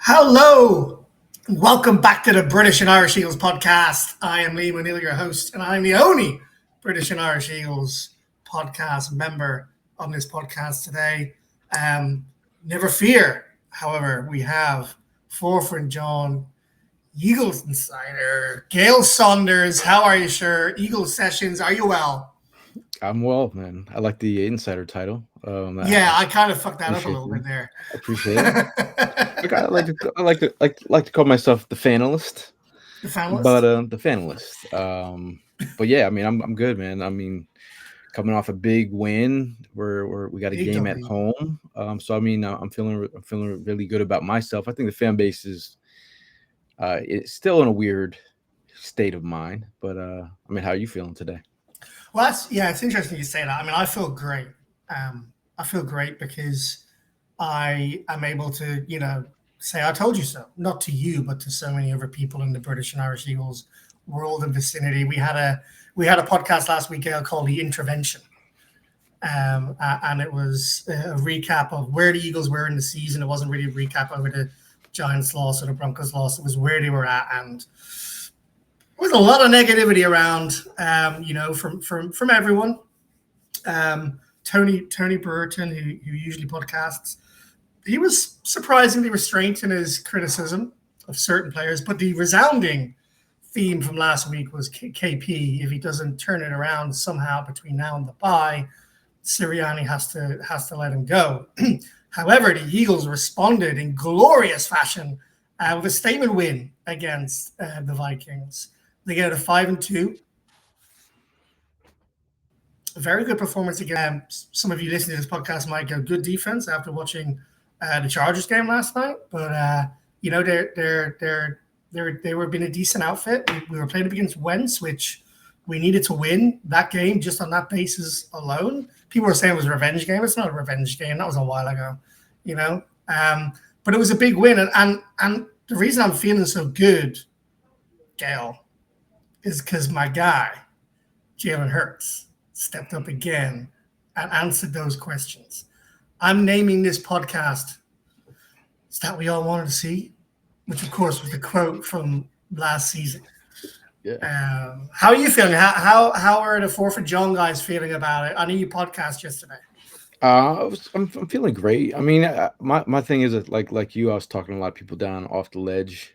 Hello, welcome back to the British and Irish Eagles podcast. I am Liam O'Neill, your host, and I'm the only British and Irish Eagles podcast member on this podcast today. Never fear, however, we have forefront John, Eagles insider, Gayle Saunders. How are you, sir? Eagles sessions, are you well? I'm well, man. I like the insider title. I kind of fucked that up a little bit there. I appreciate it. I like to call myself the fanalist. The fanalist? But the fanalist. But yeah, I mean, I'm good, man. I mean, coming off a big win, we got a game at home. So I mean, I'm feeling really good about myself. I think the fan base is it's still in a weird state of mind. But I mean, how are you feeling today? Well, it's interesting you say that. I mean, I feel great. I feel great because I am able to, say I told you so. Not to you, but to so many other people in the British and Irish Eagles world and vicinity. We had a podcast last week, Gayle, called The Intervention. And it was a recap of where the Eagles were in the season. It wasn't really a recap over the Giants loss or the Broncos loss. It was where they were at, and there was a lot of negativity around, from everyone. Tony Burton, who usually podcasts, he was surprisingly restrained in his criticism of certain players. But the resounding theme from last week was KP. If he doesn't turn it around somehow between now and the bye, Sirianni has to let him go. However, the Eagles responded in glorious fashion with a statement win against the Vikings. They get a 5-2. A very good performance again. Some of you listening to this podcast might go, good defense after watching the Chargers game last night. But they were been a decent outfit. We were playing against Wentz, which we needed to win that game just on that basis alone. People were saying it was a revenge game. It's not a revenge game. That was a while ago, But it was a big win, and the reason I'm feeling so good, Gayle, is because my guy, Jalen Hurts, stepped up again and answered those questions. I'm naming this podcast "Is That We All Wanted to See," which of course was the quote from last season. Yeah. How are you feeling? How are the Forfeit John guys feeling about it? I know you podcast yesterday. I'm feeling great. I mean, my thing is that like you, I was talking to a lot of people down off the ledge.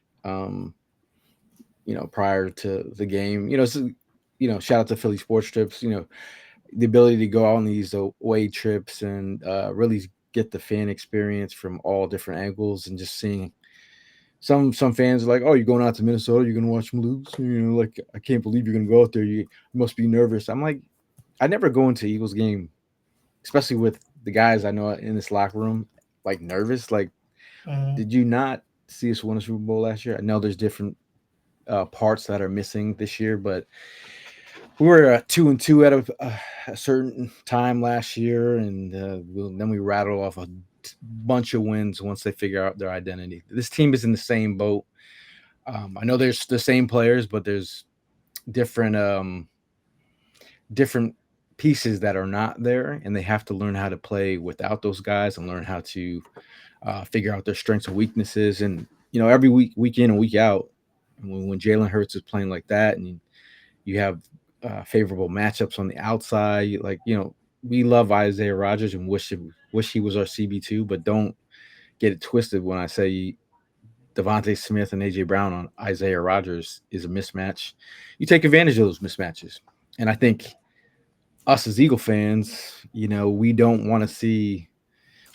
Prior to the game, shout out to Philly Sports Trips. The ability to go out on these away trips and really get the fan experience from all different angles, and just seeing some fans are like, oh, you're going out to Minnesota, you're going to watch them lose. I can't believe you're going to go out there. You must be nervous. I'm like, I never go into Eagles game, especially with the guys I know in this locker room, like nervous. Like, did you not see us win a Super Bowl last year? I know there's different parts that are missing this year, but we were 2-2 at a certain time last year, and then we rattled off a bunch of wins once they figure out their identity. This team is in the same boat. I know there's the same players, but there's different pieces that are not there, and they have to learn how to play without those guys and learn how to figure out their strengths and weaknesses. And every week in and week out, when Jalen Hurts is playing like that, and you have favorable matchups on the outside, we love Isaiah Rodgers and wish he was our CB2, but don't get it twisted when I say Devontae Smith and AJ Brown on Isaiah Rodgers is a mismatch. You take advantage of those mismatches, and I think us as Eagle fans, we don't want to see,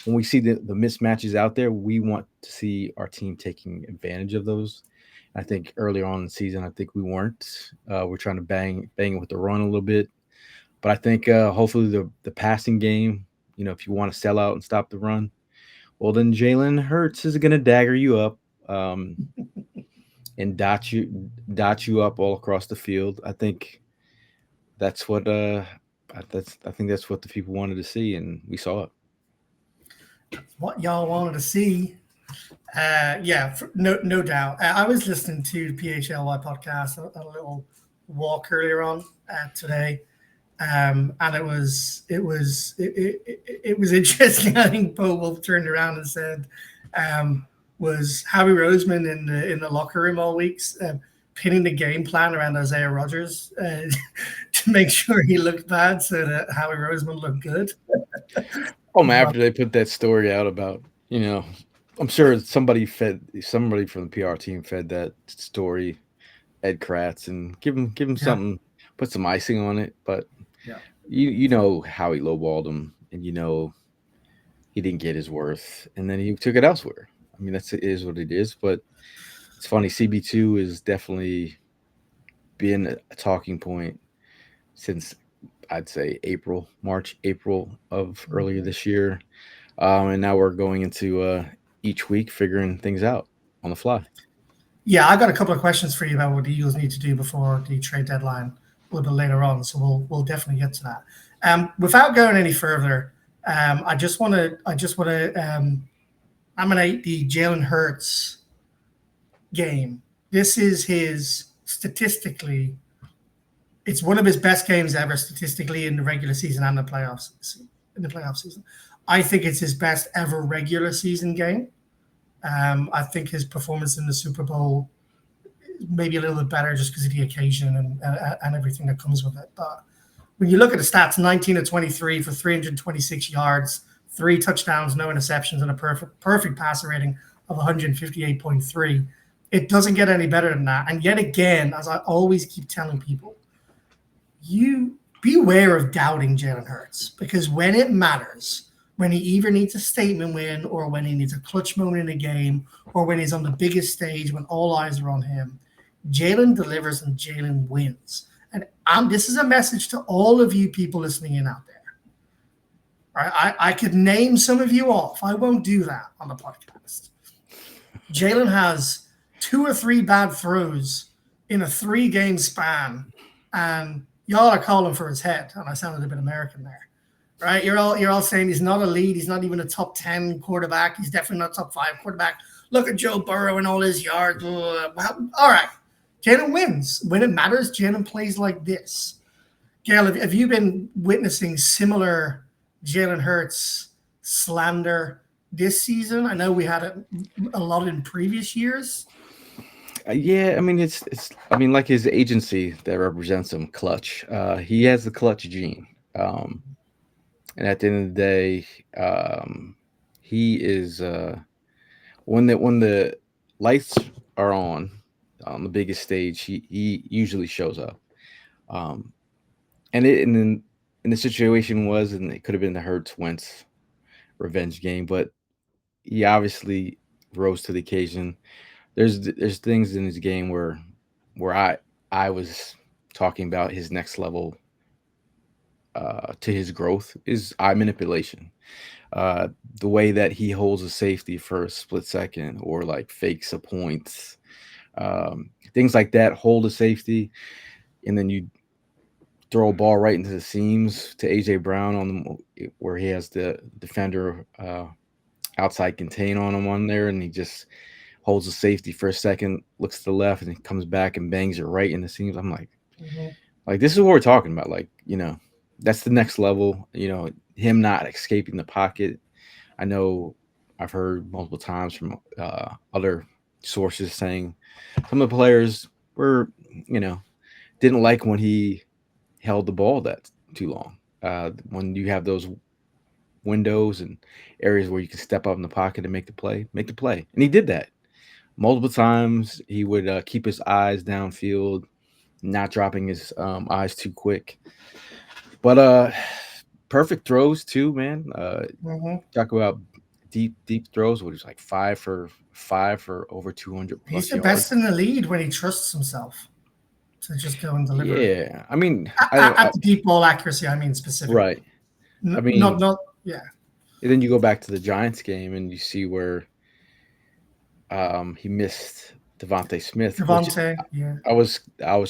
when we see the mismatches out there, we want to see our team taking advantage of those. I think earlier on in the season, I think we weren't. We're trying to bang it with the run a little bit. But I think hopefully the passing game, if you want to sell out and stop the run, well, then Jalen Hurts is going to dagger you up and dot you up all across the field. I think that's what I think that's what the people wanted to see, and we saw it. What y'all wanted to see. Yeah, no doubt. I was listening to the PHLY podcast, a little walk earlier on today, and it was interesting. I think Bo Wolf turned around and said, was Howie Roseman in the locker room all weeks, pinning the game plan around Isaiah Rogers to make sure he looked bad, so that Howie Roseman looked good. Oh man, But after they put that story out about, you know, I'm sure somebody from the PR team fed that story Ed Kratz and give him yeah, something, put some icing on it. But yeah, you know how he lowballed him, and you know he didn't get his worth, and then he took it elsewhere. I mean, it is what it is. But it's funny. CB2 has definitely been a talking point since I'd say April of earlier this year. And now we're going into each week figuring things out on the fly. yeah. I got a couple of questions for you about what the Eagles need to do before the trade deadline a little bit later on. So we'll definitely get to that. Without going any further, I just want to nominate the Jalen Hurts game. This is his statistically, it's one of his best games ever statistically in the regular season and the playoffs. In the playoff season, I think it's his best ever regular season game. I think his performance in the Super Bowl maybe a little bit better just because of the occasion and everything that comes with it. But when you look at the stats, 19 to 23 for 326 yards, 3 touchdowns, no interceptions, and a perfect passer rating of 158.3. It doesn't get any better than that. And yet again, as I always keep telling people, you beware of doubting Jalen Hurts because when it matters, when he either needs a statement win or when he needs a clutch moment in a game or when he's on the biggest stage when all eyes are on him, Jalen delivers and Jalen wins. And this is a message to all of you people listening in out there. All right, I could name some of you off. I won't do that on the podcast. Jalen has 2 or 3 bad throws in a 3-game span, and y'all are calling for his head. And I sounded a bit American there, right? You're all saying he's not a lead. He's not even a top 10 quarterback. He's definitely not top 5 quarterback. Look at Joe Burrow and all his yards. All right, Jalen wins when it matters. Jalen plays like this. Gayle, have you been witnessing similar Jalen Hurts slander this season? I know we had a lot in previous years. Yeah, I mean I mean like his agency that represents him, Clutch. He has the Clutch gene, and at the end of the day, he is when the lights are on the biggest stage, he usually shows up. Um, and then in the situation was, and it could have been the Hurts Wentz revenge game, but he obviously rose to the occasion. There's things in his game where I was talking about his next level to his growth is eye manipulation. Uh, the way that he holds a safety for a split second or like fakes a point, things like that. Hold a safety, and then you throw a ball right into the seams to AJ Brown where he has the defender outside contain on him on there, and he just holds the safety for a second, looks to the left, and he comes back and bangs it right in the seams. I'm Mm-hmm. like this is what we're talking about. Like, that's the next level. Him not escaping the pocket. I know I've heard multiple times from other sources saying some of the players were, you know, didn't like when he held the ball that too long. When you have those windows and areas where you can step up in the pocket and make the play. And he did that multiple times. He would keep his eyes downfield, not dropping his eyes too quick. But perfect throws too, man. Mm-hmm. Talk about deep throws, which is like five for over 200 He's plus the best yards. in the league when he trusts himself to just go and deliver. Yeah, I mean, At the deep ball accuracy, I mean specifically. right. I Not, mean, yeah. and then you go back to the Giants game and you see where he missed Devontae Smith, which Devontae, yeah. I was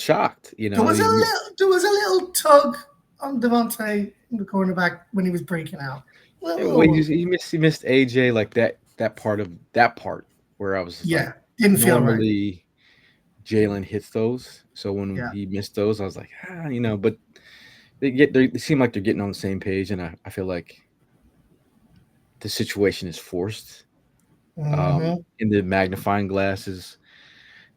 shocked. There was a little tug on Devontae, the cornerback, when he was breaking out. Well, Little one. he missed AJ like that part. where I was like, Yeah, didn't feel right. normally Jalen hits those, so when Yeah. he missed those, I was like, but they seem like they're getting on the same page, and I feel like the situation is forced. Hmm. In the magnifying glasses,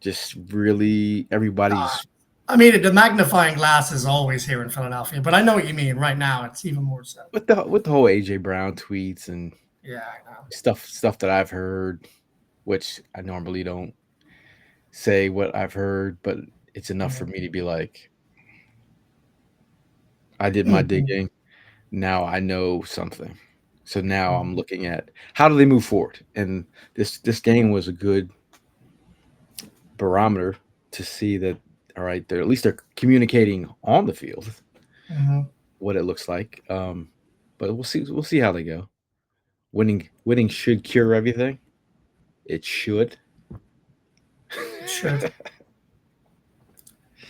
just really everybody's I mean, the magnifying glass is always here in Philadelphia, but I know what you mean. Right now, it's even more so. with the whole AJ Brown tweets and Yeah, I know. stuff that I've heard, which I normally don't say what I've heard, but it's enough for me to be like, I did my Mhm. digging. Now I know something. So now I'm Mhm. looking at how do they move forward, and this game was a good barometer to see that. All right, they're at least they're communicating on the field Mhm. what it looks like. But we'll see how they go. Winning should cure everything. It should. It should.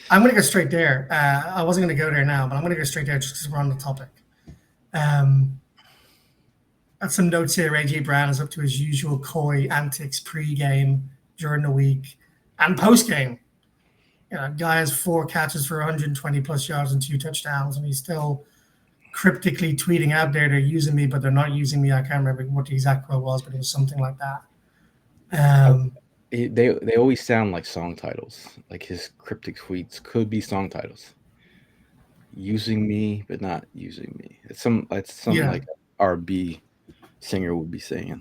I'm going to go straight there. I wasn't going to go there now, but I'm going to go straight there just because we're on the topic. Um, Got some notes here. AJ Brown is up to his usual coy antics pre-game, during the week, and post-game. Guy has 4 catches for 120 plus yards and 2 touchdowns, and he's still cryptically tweeting out there they're using me, but they're not using me. I can't remember what the exact quote was, but it was something like that. I, Um, they always sound like song titles. Like his cryptic tweets could be song titles. Using me, but not using me. It's something yeah. like a R&B singer would be saying.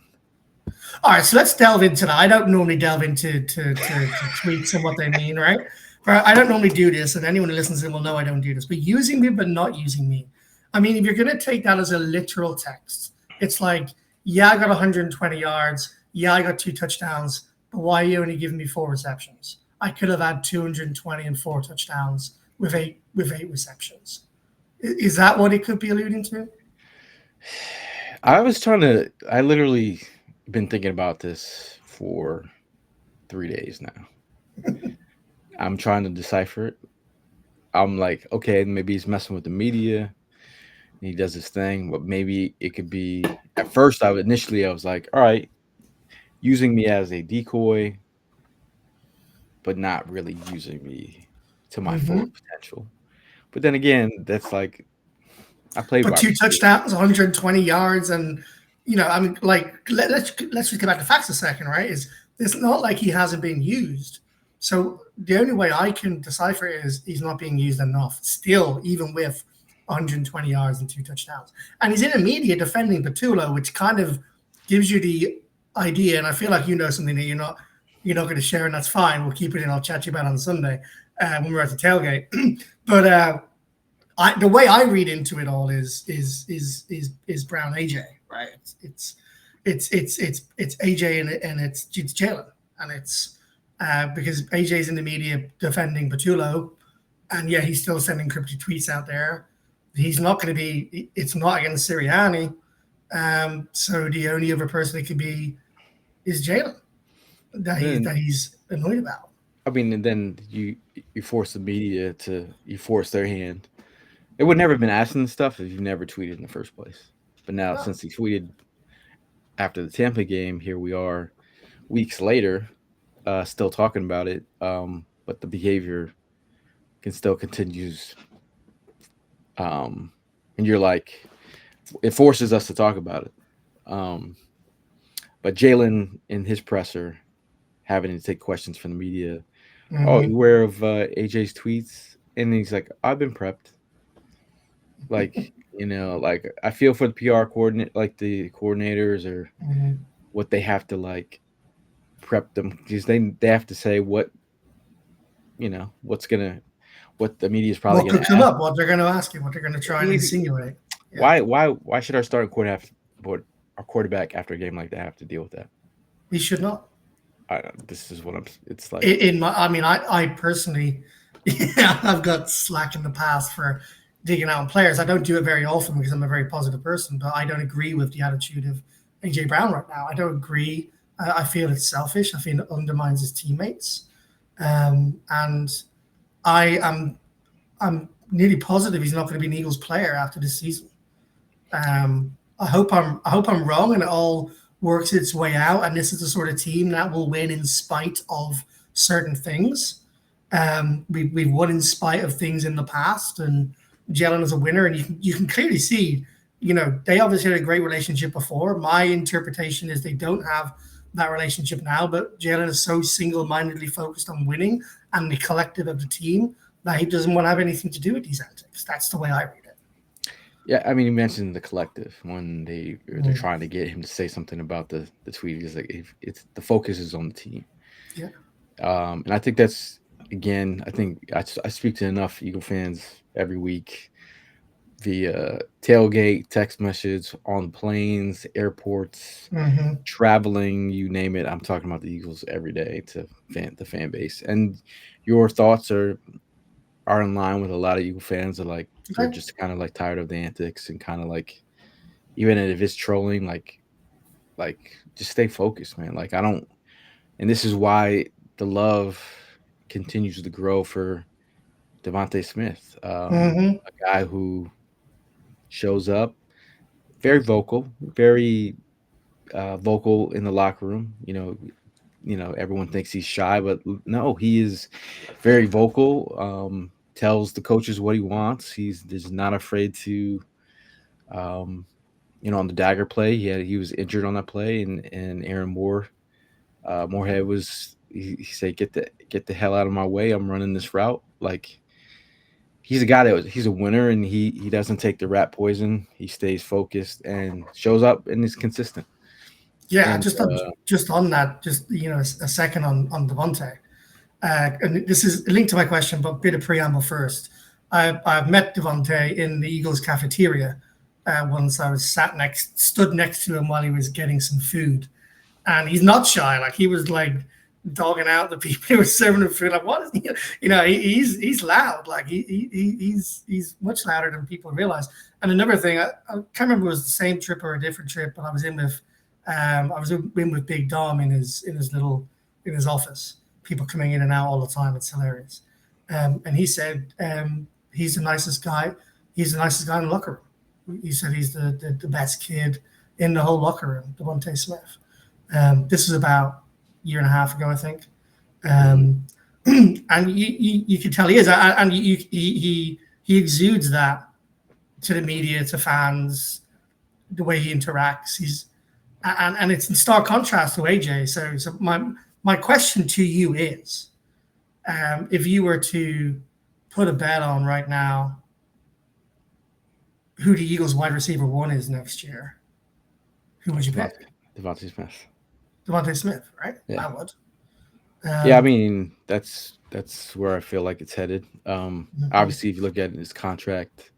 All right, so let's delve into that. I don't normally delve into to tweets and what they mean, right? But I don't normally do this, and anyone who listens to it will know I don't do this. But using me, but not using me. I mean, if you're going to take that as a literal text, it's like, yeah, I got 120 yards. Yeah, I got 2 touchdowns. But why are you only giving me 4 receptions? I could have had 220 and 4 touchdowns with eight receptions. Is that what it could be alluding to? I literally been thinking about this for 3 days now. I'm trying to decipher it. I'm like, okay, maybe he's messing with the media. He does his thing, but maybe it could be. At first, I was like, all right, using me as a decoy, but not really using me to my full Mm-hmm. potential. But then again, that's like I played But wide two receiver. touchdowns, 120 yards, and I mean, like let's just get back to facts a second, right? Is it's not like he hasn't been used. So the only way I can decipher it is he's not being used enough. Still, even with 120 yards and 2 touchdowns, and he's in the media defending Batulo, which kind of gives you the idea. And I feel like you know something that you're not going to share, and that's fine. We'll keep it in. I'll chat to you about it on Sunday when we're at the tailgate. But the way I read into it all is Brown AJ, right? It's AJ and it's Jalen, and it's because AJ's in the media defending Batulo, and yeah, he's still sending cryptic tweets out there. He's not going to be. It's not against Sirianni, so the only other person it could be is Jalen Then that he's annoyed about. I mean, and then you force the media to you force their hand. It would never have been asking this stuff if you've never tweeted in the first place. But now, No, since he tweeted after the Tampa game, here we are, weeks later, still talking about it. But the behavior can still continues. And you're like, it forces us to talk about it. Um, but Jalen in his presser having to take questions from the media. Oh, you mm-hmm. aware of AJ's tweets? And he's like, I've been prepped. Like, like I feel for the PR coordinate, like the coordinators or Mm-hmm. what they have to like prep them because they have to say what the media is probably What gonna could come ask. up? What they're going to ask you? What they're going to try and He- insinuate? Yeah. why should our starting our quarterback after a game like that have to deal with that? He should not. This is what I'm. It's like In my, I mean, I personally, yeah, I've got slack in the past for digging out on players. I don't do it very often because I'm a very positive person, but I don't agree with the attitude of AJ Brown right now. I don't agree. I feel it's selfish. I feel it undermines his teammates, and I'm nearly positive he's not going to be an Eagles player after this season. I hope I'm wrong, and it all works its way out, and this is the sort of team that will win in spite of certain things. We've won in spite of things in the past, and Jalen is a winner, and you can clearly see, they obviously had a great relationship before. My interpretation is they don't have that relationship now, but Jalen is so single-mindedly focused on winning and the collective of the team that he doesn't want to have anything to do with these antics. That's the way I read it. Yeah, I mean, you mentioned the collective when they're Mm. trying to get him to say something about the tweet. He's like, if it's the focus is on the team, Yeah. and I think that's again. I think I speak to enough Eagle fans every week via tailgate, text message, on planes, airports, Mm-hmm. traveling, you name it. I'm talking about the Eagles every day to the fan base, and your thoughts are in line with a lot of Eagle fans. Are like they're Okay. just kind of like tired of the antics and kind of like even if it's trolling, like just stay focused, man. Like I don't, and this is why the love continues to grow for Devontae Smith, Mm-hmm. a guy who shows up very vocal, very vocal in the locker room. Everyone thinks he's shy, but no, he is very vocal. Tells the coaches what he wants. He's just not afraid to. Um, on the dagger play, he was injured on that play, and Aaron Moorhead was he said get the hell out of my way. I'm running this route. Like he's a guy he's a winner, and he doesn't take the rat poison. He stays focused and shows up and is consistent. Yeah, And just on that, just a second on Devontae. And this is linked to my question, but a bit of preamble first. I've met Devontae in the Eagles cafeteria once. I was stood next to him while he was getting some food, and he's not shy. Like he was like dogging out the people who were serving him food. Like what is he? He's loud. Like he's much louder than people realize. And another thing, I can't remember if it was the same trip or a different trip, but I was in with Big Dom in his office. People coming in and out all the time. It's hilarious. And he said he's the nicest guy. He's the nicest guy in the locker room. He said he's the best kid in the whole locker room, Devontae Smith. This was about a year and a half ago, I think. And you can tell he is, and he exudes that to the media, to fans, the way he interacts. And it's in stark contrast to AJ. So my question to you is, if you were to put a bet on right now who the Eagles wide receiver one is next year, who would you pick? Devontae Smith. Devontae Smith, right? Yeah. I would. Yeah, I mean that's where I feel like it's headed. Mhm. Obviously, if you look at his contract,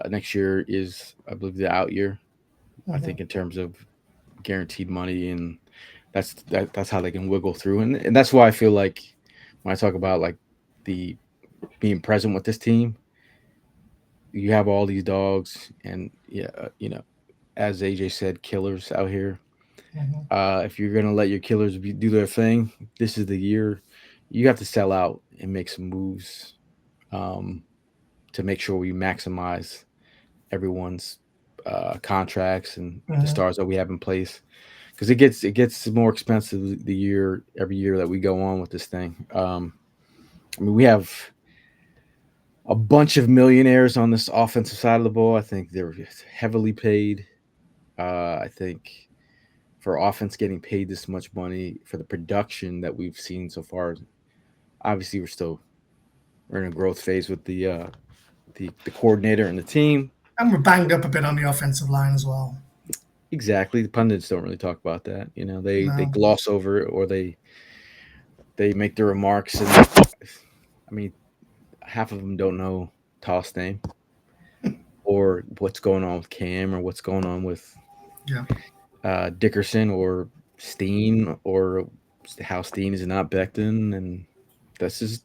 next year is, I believe, the out year. I Mhm. think in terms of guaranteed money, and that's how they can wiggle through, and that's why I feel like when I talk about like the being present with this team, you have all these dogs, and yeah, as AJ said, killers out here. Mhm. If you're gonna let your killers do their thing, this is the year you have to sell out and make some moves um, to make sure we maximize everyone's contracts and the Mhm. stars that we have in place because it gets more expensive every year that we go on with this thing. I mean, we have a bunch of millionaires on this offensive side of the ball. I think they're heavily paid. I think for offense getting paid this much money for the production that we've seen so far, obviously we're in a growth phase with the coordinator and the team. And we're banged up a bit on the offensive line as well. Exactly. The pundits don't really talk about that. They No. gloss over it or they make their remarks, and I mean half of them don't know Toss name or what's going on with Cam or what's going on with Yeah. Dickerson or Steen or how Steen is not Becton, and this is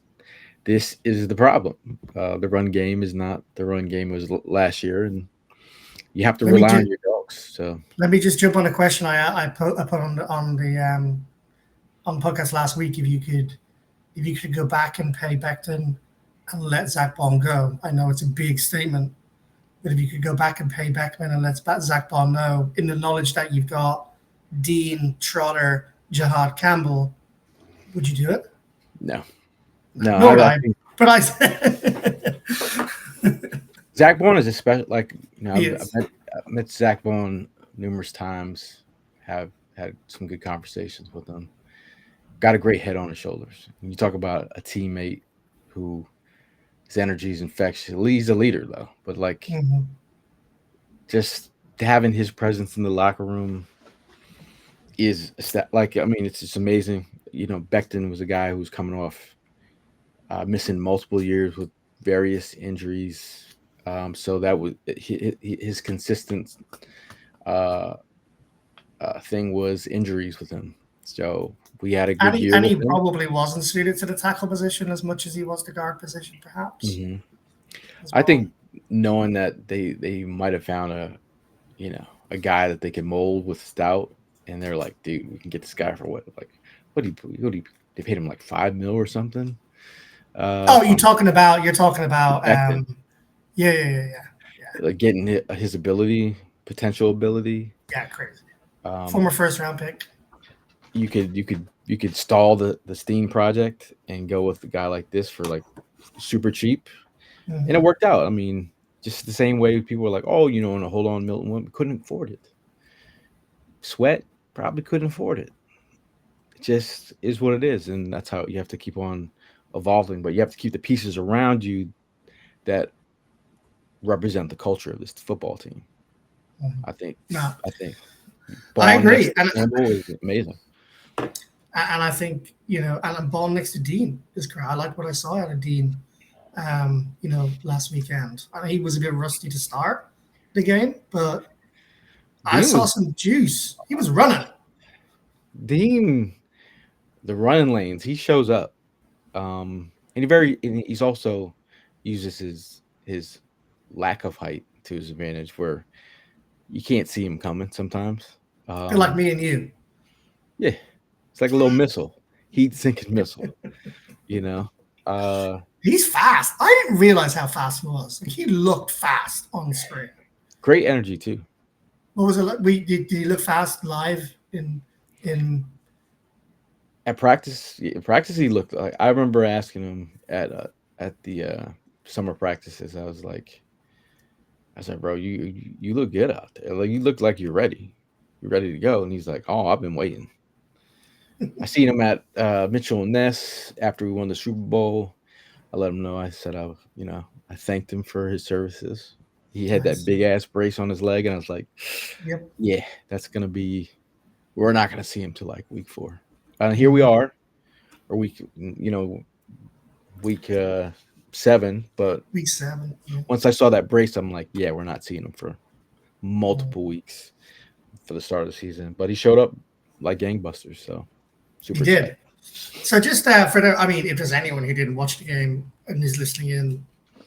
the problem. The run game is not the run game was last year, and you have to Let me rely on just your dogs. So let me just jump on a question I put on the podcast last week. If you could go back and pay Becton and let Zach Baum go, I know it's a big statement, but if you could go back and pay Beckman and let Zach Baum know, in the knowledge that you've got Dean, Trotter, Jihad Campbell, would you do it? No, No, no. nor would I I. think But I said Zach Bond is a special. Like he I've is. met Zach Bond numerous times. Have had some good conversations with him. Got a great head on his shoulders. When you talk about a teammate who his energy is infectious. He's a leader though, but like Mhm. just having his presence in the locker room is like I mean it's just amazing. Becton was a guy who was coming off missing multiple years with various injuries. So that was his consistent uh, thing was injuries with him. So we had a And good he, year and with he him. probably wasn't suited to the tackle position as much as he was the guard position, perhaps, hmm as I well. think knowing that they might have found a guy that they can mold with stout, and they're like, dude, we can get this guy for what do you they paid him like 5 mil or something. Oh, From you're talking about, Becton, yeah, yeah, yeah, yeah, yeah, like getting his ability, potential ability. yeah, crazy. Um, Former first round pick. you could stall the Steam project and go with a guy like this for like super cheap, and it Hmm. worked out. I mean, just the same way people were like, oh, and hold on, Milton couldn't afford it. Sweat probably couldn't afford it. It just is what it is, and that's how you have to keep on evolving. But you have to keep the pieces around you that represent the culture of this football team. I think No, I think I Bond next agree, to Campbell is amazing. and I think and Ball next to Dean is great. I like what I saw out of Dean, last weekend. I mean, he was a bit rusty to start the game, but I Dean saw was some juice. He was running. Dean the running lanes. He shows up, and he's also uses his lack of height to his advantage, where you can't see him coming sometimes. They're like Um, me and you. yeah, it's like a little missile, heat sinking missile. You know, uh, He's fast. I didn't realize how fast he was. Like he looked fast on screen. great energy too. What was it like? Did he look fast live in? At practice, he looked like. I remember asking him at the summer practices. I said, bro, you look good out there. Like you look like you're ready. You're ready to go. And he's like, oh, I've been waiting. I seen him at Mitchell and Ness after we won the Super Bowl. I let him know. I said I thanked him for his services. He had that Nice. big ass brace on his leg, and I was like, Yep. yeah, that's gonna be. We're not gonna see him till like week 4. Here we Mhm. are, or week 7. But Week 7. Yeah. once I saw that brace, I'm like, yeah, we're not seeing him for Mm. multiple weeks for the start of the season. But he showed up like gangbusters, so He super excited. did. So just I mean, if there's anyone who didn't watch the game and is listening in,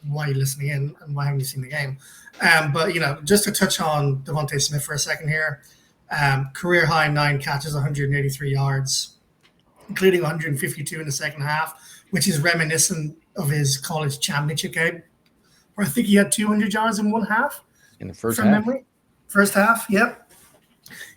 why are you listening in and why haven't you seen the game? But just to touch on Devontae Smith for a second here, career high 9 catches, 183 yards, including 152 in the second half, which is reminiscent of his college championship game, where I think he had 200 yards in one half In the first from half, memory. First half, yep.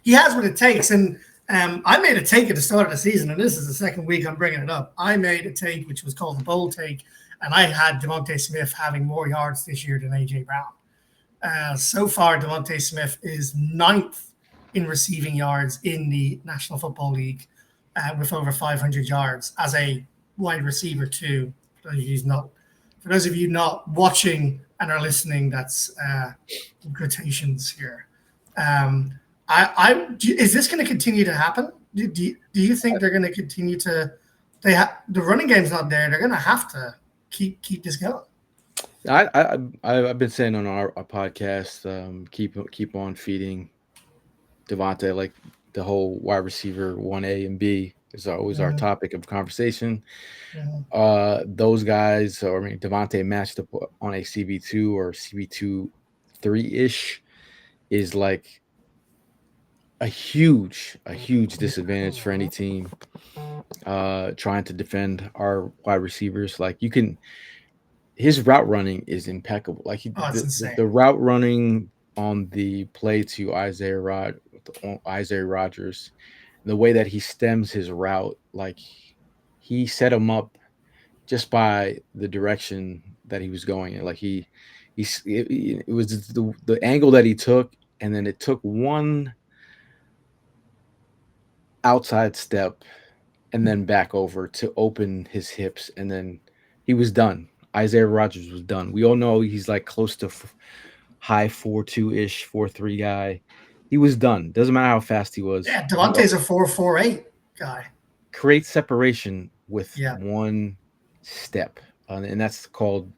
He has what it takes. And I made a take at the start of the season, and this is the second week I'm bringing it up. I made a take which was called the bold take, and I had Devontae Smith having more yards this year than AJ Brown. So far, Devontae Smith is ninth in receiving yards in the National Football League, with over 500 yards as a wide receiver too. For those of you not watching and are listening, that's quotations here. Um, is this going to continue to happen? Do you think they're going to continue to? The running game's not there. They're going to have to keep this going. I've been saying on our podcast, keep on feeding Devontae, like the whole wide receiver 1A and B is always our Mhm, topic of conversation. mhm. Those guys, or I mean, Devontae matched up on a CB2 or CB2 3-ish is like a huge disadvantage for any team trying to defend our wide receivers. Like his route running is impeccable. Like Oh, it's the insane. route running on the play to Isaiah Rod Isaiah Rogers, the way that he stems his route, like he set him up just by the direction that he was going in. Like it was the angle that he took, and then it took one outside step and then back over to open his hips, and then he was done. Isaiah Rogers was done. We all know he's like close to high 4.2 ish, 4.3 guy. He was done. Doesn't matter how fast he was. Yeah, Devontae's a 4.48 guy. Create separation with Yeah. one step, and that's called,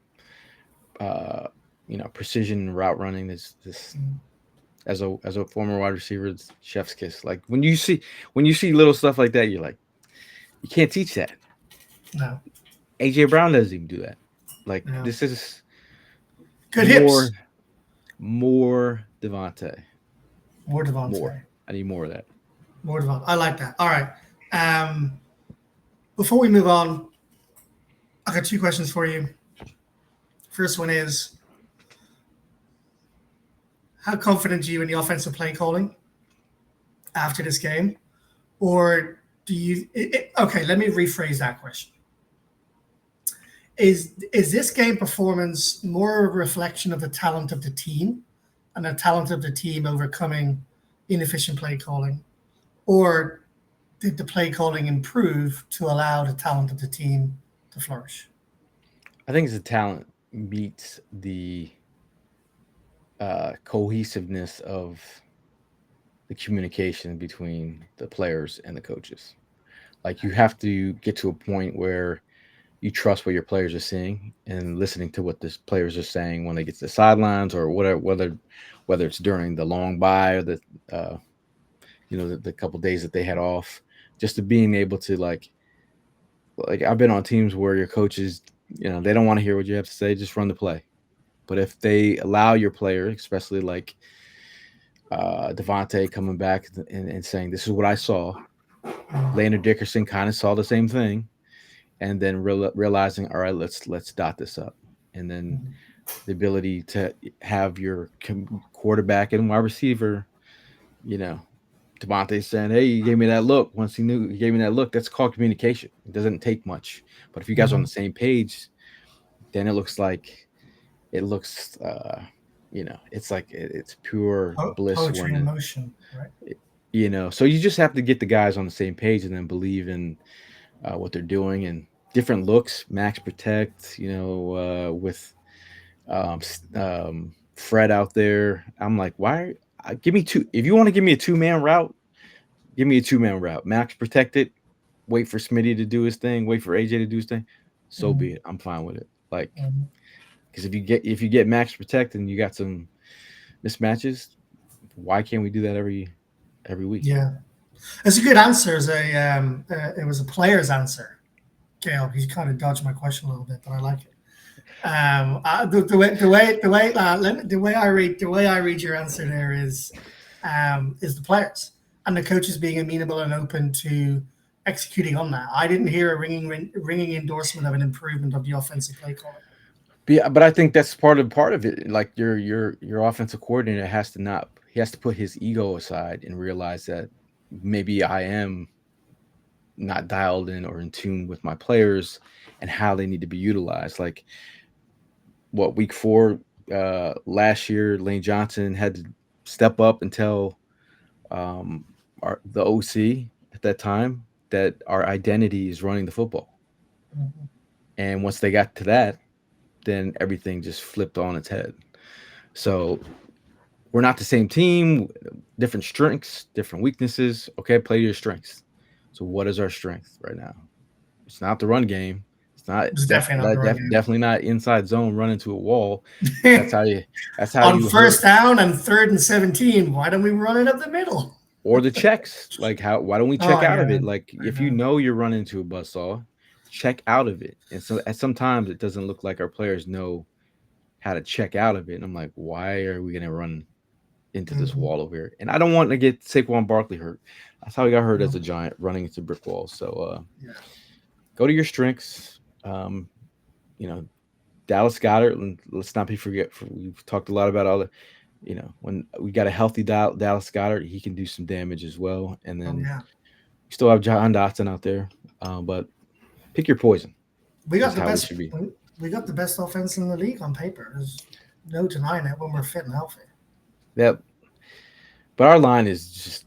precision route running. This as a former wide receiver, it's chef's kiss. Like when you see little stuff like that, you're like, you can't teach that. No. AJ Brown doesn't even do that. Like this is good hips. More Devontae. More Devontae. More. I need more of that. More Devontae. I like that. All right. Before we move on, I got 2 questions for you. First one is, how confident are you in the offensive play calling after this game? Or do you okay, let me rephrase that question. Is this game performance more a reflection of the talent of the team and the talent of the team overcoming inefficient play calling? Or did the play calling improve to allow the talent of the team to flourish? I think it's the talent meets the cohesiveness of the communication between the players and the coaches. Like you have to get to a point where you trust what your players are seeing and listening to what the players are saying when they get to the sidelines or whatever, whether it's during the long bye or the couple days that they had off, just to being able to like I've been on teams where your coaches, they don't want to hear what you have to say, just run the play. But if they allow your player, especially like Devontae coming back and saying, this is what I saw, Landon Dickerson kind of saw the same thing, and then realizing, all right, let's dot this up. And then the ability to have your quarterback and wide receiver, Devontae saying, hey, you gave me that look. Once he knew he gave me that look, that's called communication. It doesn't take much. But if you guys are on the same page, then it looks, it's like it's pure bliss. Poetry in motion, right? So you just have to get the guys on the same page and then believe in what they're doing, and different looks, max protect, with Fred out there. I'm like, why? Give me 2. If you want to give me a 2-man route, give me a 2-man route. Max protect it. Wait for Smitty to do his thing. Wait for AJ to do his thing. So be it. I'm fine with it. Like, because if you get max protect and you got some mismatches, why can't we do that every week? Yeah, it's a good answer. It was a player's answer, Gayle. He kind of dodged my question a little bit, but I like it. The way I read your answer there is the players and the coaches being amenable and open to executing on that. I didn't hear a ringing endorsement of an improvement of the offensive play calling. Yeah, but I think that's part of it. Like your offensive coordinator he has to put his ego aside and realize that maybe I am not dialed in or in tune with my players and how they need to be utilized. Like week 4 last year, Lane Johnson had to step up and tell the OC at that time that our identity is running the football. And once they got to that, then everything just flipped on its head. So we're not the same team, different strengths, different weaknesses. Okay, play your strengths. So what is our strength right now? It's not the run game. It's definitely not inside zone, run into a wall. That's how you on first down and 3rd and 17. Why don't we run it up the middle? Or the checks. Like why don't we check out of it? Like if you know you're running into a buzzsaw, check out of it. And so sometimes it doesn't look like our players know how to check out of it. And I'm like, why are we gonna run into this wall over here? And I don't want to get Saquon Barkley hurt. That's how he got hurt as a Giant, running into brick walls. So go to your strengths. Dallas Goedert, and let's not forget, we've talked a lot about all the When we got a healthy Dallas Goddard, he can do some damage as well. And Oh then yeah, you still have John Dotson out there, but pick your poison we is got the how we best. should be. We got the best offense in the league on paper. There's no denying it when we're fit and healthy. That, but our line is just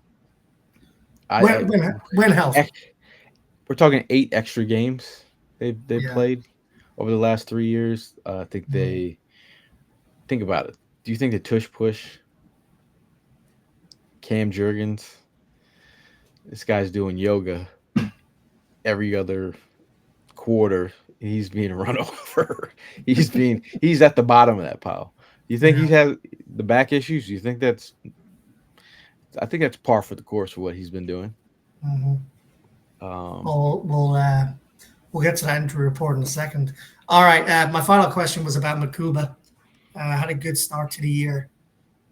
I When healthy. ex- we're talking 8 extra games they've Yeah. played over the last 3 years. I think Mhm. they think about it. Do you think the tush push Cam Jurgens? This guy's doing yoga every other quarter. He's being run over. He's at the bottom of that pile. You think Yeah. he has the back issues? You think that's I think that's par for the course for what he's been doing. Hmm. Um, We'll get to that injury report in a second. All right. My final question was about Makuba. Had a good start to the year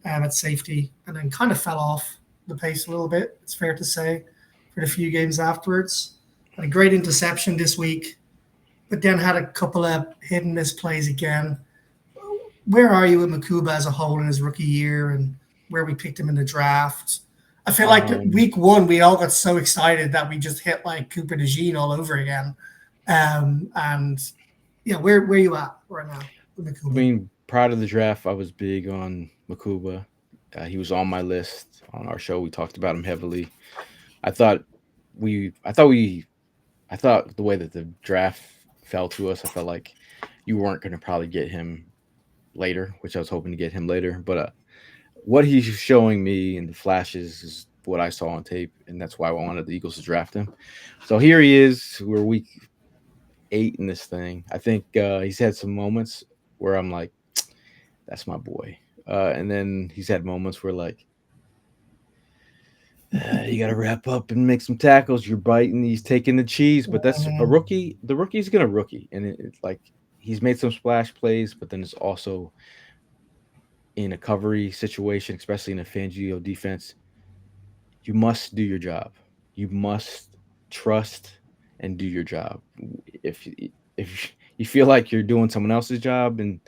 at safety, and then kind of fell off the pace a little bit. It's fair to say for the few games afterwards. Had a great interception this week, but then had a couple of hidden misplays again. Where are you with Makuba as a whole in his rookie year and where we picked him in the draft? I feel like um, week one, we all got so excited that we just hit like Cooper DeJean all over again. And yeah, where you at right now with I Makuba? mean, prior to the draft, I was big on Makuba. He was on my list on our show. We talked about him heavily. I thought we, I thought we, I thought the way that the draft fell to us, I felt like you weren't going to probably get him later, which I was hoping to get him later. But what he's showing me in the flashes is what I saw on tape, and that's why I wanted the Eagles to draft him. So here he is. We're week 8 in this thing. I think he's had some moments where I'm like, that's my boy. And then he's had moments where like, you got to wrap up and make some tackles. You're biting. He's taking the cheese, but that's a Mhm. rookie. The rookie's gonna rookie, and it's like he's made some splash plays, but then it's also in a covery situation, especially in a Fangio defense. You must do your job. You must trust and do your job. If you feel like you're doing someone else's job, and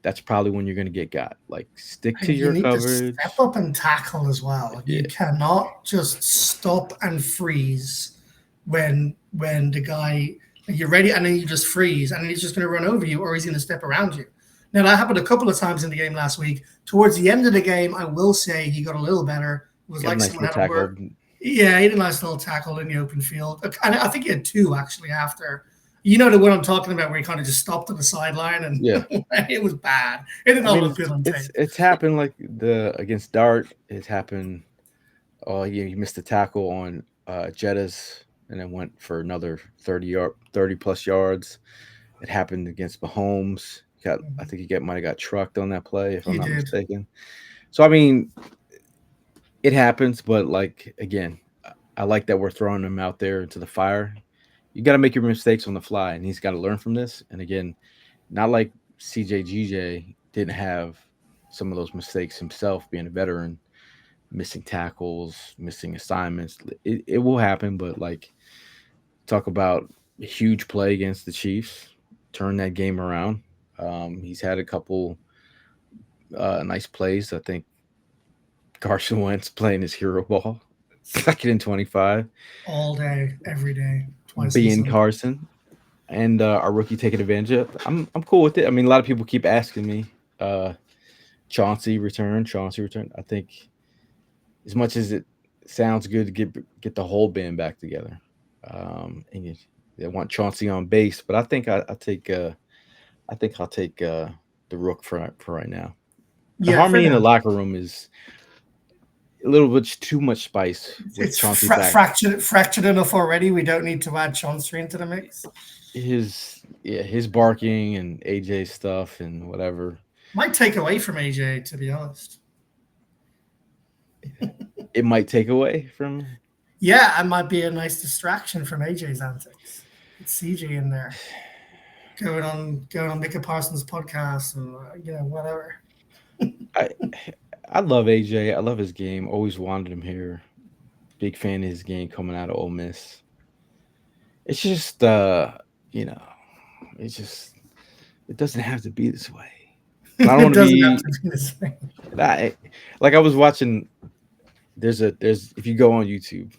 that's probably when you're going to get got. Like stick to And you your need to step coverage. up and tackle as well. You Yeah, cannot just stop and freeze when the guy you're ready and then you just freeze and then he's just going to run over you or he's going to step around you. Now that happened a couple of times in the game last week. Towards the end of the game, I will say he got a little better. It was got a like nice someone little had a tackle. word. Yeah, he did a nice little tackle in the open field. And I think he had two actually after. You know the one I'm talking about where he kind of just stopped on the sideline and Yeah, it was bad. It did I not mean look good on tape. it's happened like the against Dart. It's happened. Oh yeah, he missed the tackle on Jetta's and then went for another 30 plus yards. It happened against Mahomes. I think might have got trucked on that play if I'm He not did. mistaken. So I mean, it happens, but like again, I like that we're throwing him out there into the fire. You got to make your mistakes on the fly, and he's got to learn from this. And again, not like CJGJ didn't have some of those mistakes himself, being a veteran, missing tackles, missing assignments. It will happen, but like talk about a huge play against the Chiefs, turn that game around. He's had a couple nice plays. I think Carson Wentz playing his hero ball, 2nd and 25, All day, every day, twice in being Sunday. Carson, and our rookie taking advantage of it. I'm cool with it. I mean, a lot of people keep asking me, uh, Chauncey return. I think as much as it sounds good to get the whole band back together, and they want Chauncey on base, but I think I think I'll take the Rook for right now. The Yeah, for harmony in the now. locker room is a little bit too much spice with It's Chauncey back. fractured enough already. We don't need to add Chauncey into the mix. His barking and AJ stuff and whatever. Might take away from AJ, to be honest. It might take away from. Yeah, it might be a nice distraction from AJ's antics. It's CJ in there going on Micah Parsons' podcast and whatever. I I love AJ. I love his game. Always wanted him here. Big fan of his game coming out of Ole Miss. It's just you know, it's just it doesn't have to be this way. And I don't It want to doesn't have be to be the same. like I was watching. There's if you go on YouTube,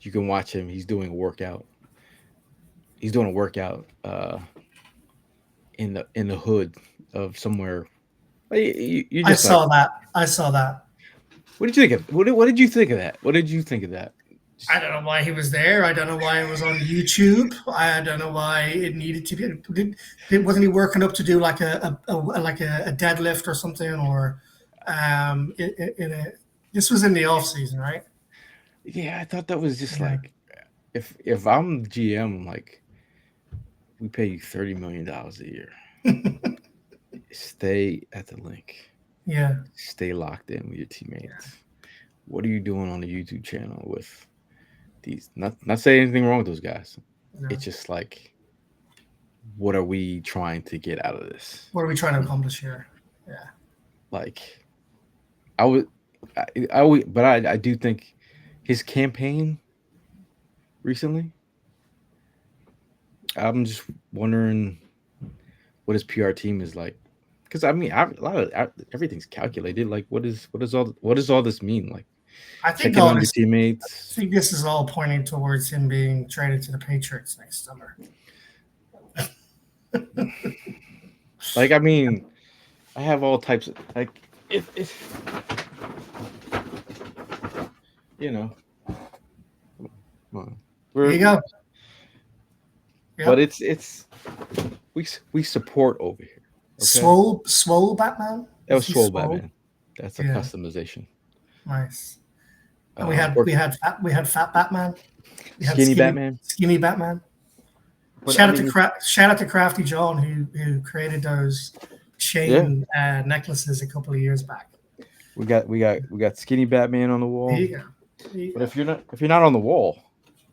you can watch him. He's doing a workout. He's doing a workout in the hood of somewhere. You're I just like, saw that. I saw that. what did you think of what did you think of that? What did you think of that? I don't know why he was there. I don't know why it was on YouTube. I don't know why it needed to be. Wasn't he working up to do like a deadlift or something? Or in a this was in the off season, right? Yeah, I thought that was just Yeah. like, if I'm the GM, I'm like, we pay you $30 million a year. Stay at the link. Yeah. Stay locked in with your teammates. What are you doing on the YouTube channel with these? Not saying anything wrong with those guys. Yeah. It's just like, what are we trying to get out of this? What are we trying to accomplish here? Yeah. Like, I do think his campaign recently. I'm just wondering what his PR team is like, because I mean, everything's calculated. Like, what does all this mean? Like, I think checking all on your this. I teammates. think this is all pointing towards him being traded to the Patriots next summer. Like, I mean, I have all types of like, if you know, come on. There you go. But Yep. it's we support over here. Okay? Swole Batman. That was Is he Swole Batman. That's a Yeah. customization. Nice. And we had Fat Batman. We had Skinny Batman. Skinny Batman. But Shout I mean, out to Crafty John who created those chain necklaces a couple of years back. we got Skinny Batman on the wall. There you go. There you But go. if you're not on the wall,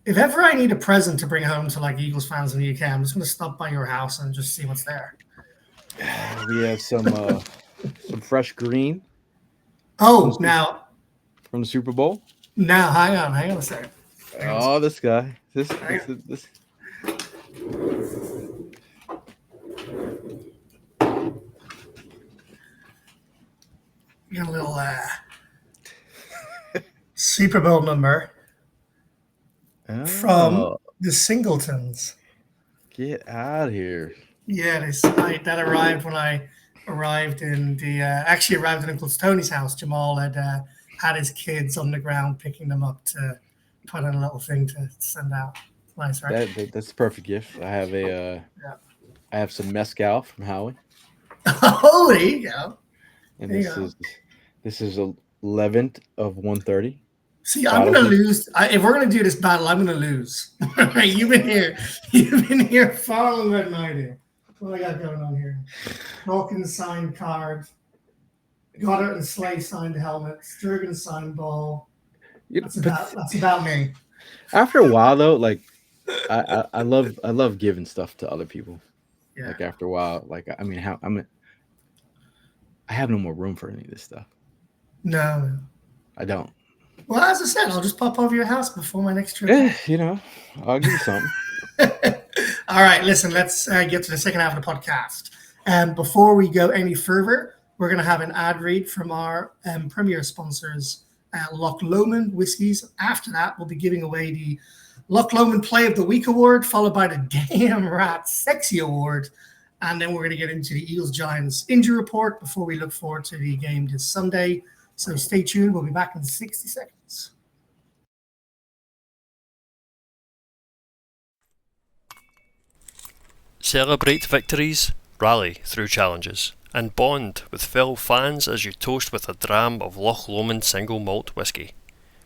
If ever I need a present to bring home to like Eagles fans in the UK, I'm just going to stop by your house and just see what's there. we have some fresh green. Oh, now from the Super Bowl. hang on a second. Oh, this guy. This. You got a little Super Bowl number from the Singletons. Get out of here. Yeah, that arrived when I arrived in actually arrived at Uncle Tony's house. Jamal had his kids on the ground picking them up to put in a little thing to send out. Nice, right? That's the perfect gift. I have I have some mezcal from Howie. Oh, there you go. And this is 11th of 130. See, I'm gonna lose. If we're gonna do this battle, I'm gonna lose. You've been here far longer than I do. What I got going on here? Hawkins signed card. Goddard and Slay signed helmet. Sturgeon signed ball. That's about me. After a while, though, like I love giving stuff to other people. Yeah. Like after a while, like I mean, I have no more room for any of this stuff. No, I don't. Well, as I said, I'll just pop over your house before my next trip. Yeah, I'll give you something. All right, listen, let's get to the second half of the podcast. Before we go any further, we're going to have an ad read from our premier sponsors, Loch Lomond Whiskies. After that, we'll be giving away the Loch Lomond Play of the Week Award, followed by the Damn Rat Sexy Award. And then we're going to get into the Eagles-Giants injury report before we look forward to the game this Sunday. So stay tuned. We'll be back in 60 seconds. Celebrate victories, rally through challenges, and bond with fellow fans as you toast with a dram of Loch Lomond single malt whisky.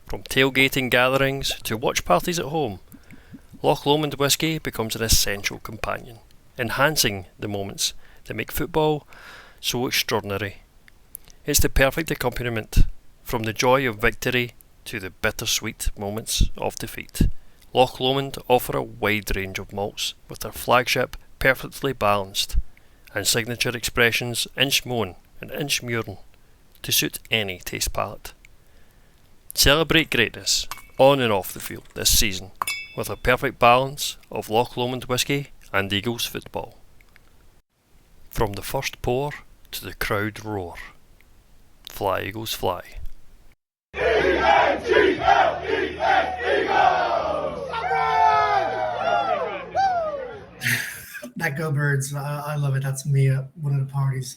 From tailgating gatherings to watch parties at home, Loch Lomond whisky becomes an essential companion, enhancing the moments that make football so extraordinary. It's the perfect accompaniment, from the joy of victory to the bittersweet moments of defeat. Loch Lomond offer a wide range of malts, with their flagship perfectly balanced, and signature expressions Inchmoan and Inchmuirn to suit any taste palate. Celebrate greatness on and off the field this season with a perfect balance of Loch Lomond whisky and Eagles football. From the first pour to the crowd roar. Fly, Eagles, fly. That Go Birds, I love it. That's me at one of the parties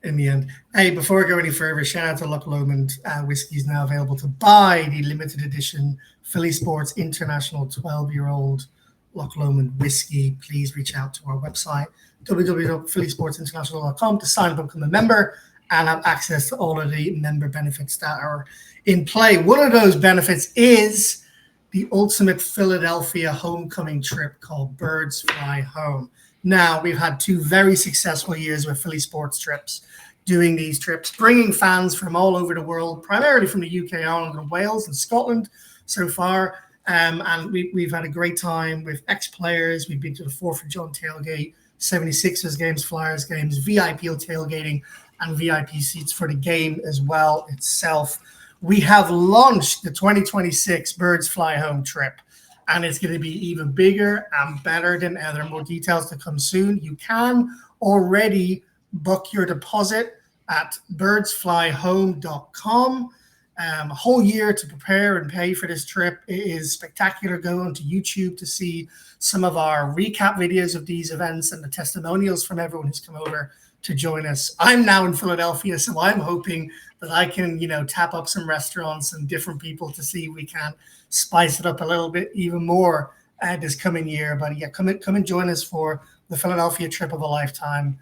in the end. Hey, before I go any further, shout out to Loch Lomond. Whiskey is now available to buy the limited edition Philly Sports International 12-year-old Loch Lomond whiskey. Please reach out to our website, www.phillysportsinternational.com, to sign up and become a member and have access to all of the member benefits that are in play. One of those benefits is the ultimate Philadelphia homecoming trip called Birds Fly Home. Now, we've had 2 very successful years with Philly Sports Trips, doing these trips, bringing fans from all over the world, primarily from the UK, Ireland, and Wales, and Scotland so far. And we've had a great time with ex-players. We've been to the 4th of July tailgate, 76ers games, Flyers games, VIP tailgating, and VIP seats for the game as well itself. We have launched the 2026 Birds Fly Home trip, and it's going to be even bigger and better than ever. More details to come soon. You can already book your deposit at birdsflyhome.com. A whole year to prepare and pay for this trip. It is spectacular. Go onto YouTube to see some of our recap videos of these events and the testimonials from everyone who's come over to join us. I'm now in Philadelphia, so I'm hoping that I can, tap up some restaurants and different people to see if we can spice it up a little bit even more this coming year. But yeah, come and join us for the Philadelphia trip of a lifetime.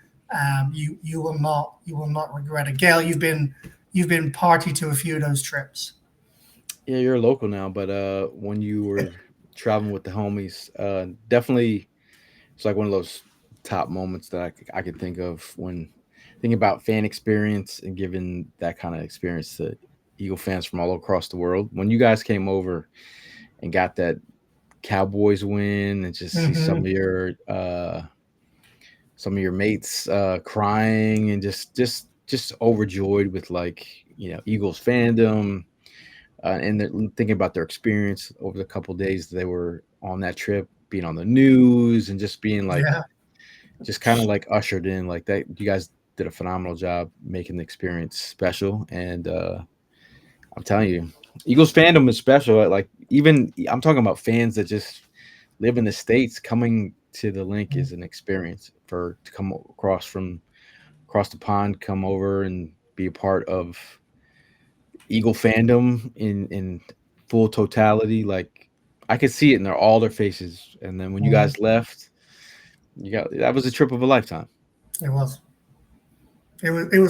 You will not regret it. Gayle, you've been party to a few of those trips. Yeah, you're a local now, but when you were traveling with the homies, definitely it's like one of those top moments that I could think of when thinking about fan experience and giving that kind of experience to Eagle fans from all across the world. When you guys came over and got that Cowboys win and just see some of your mates crying and just overjoyed with Eagles fandom, and they're thinking about their experience over the couple of days they were on that trip, being on the news and just being just kind of ushered in like that. You guys did a phenomenal job making the experience special, and I'm telling you, Eagles fandom is special. Even I'm talking about fans that just live in the States. Coming to the link is an experience to come across the pond, come over and be a part of Eagle fandom in full totality. I could see it in all their faces. And then when you guys left, that was a trip of a lifetime. It was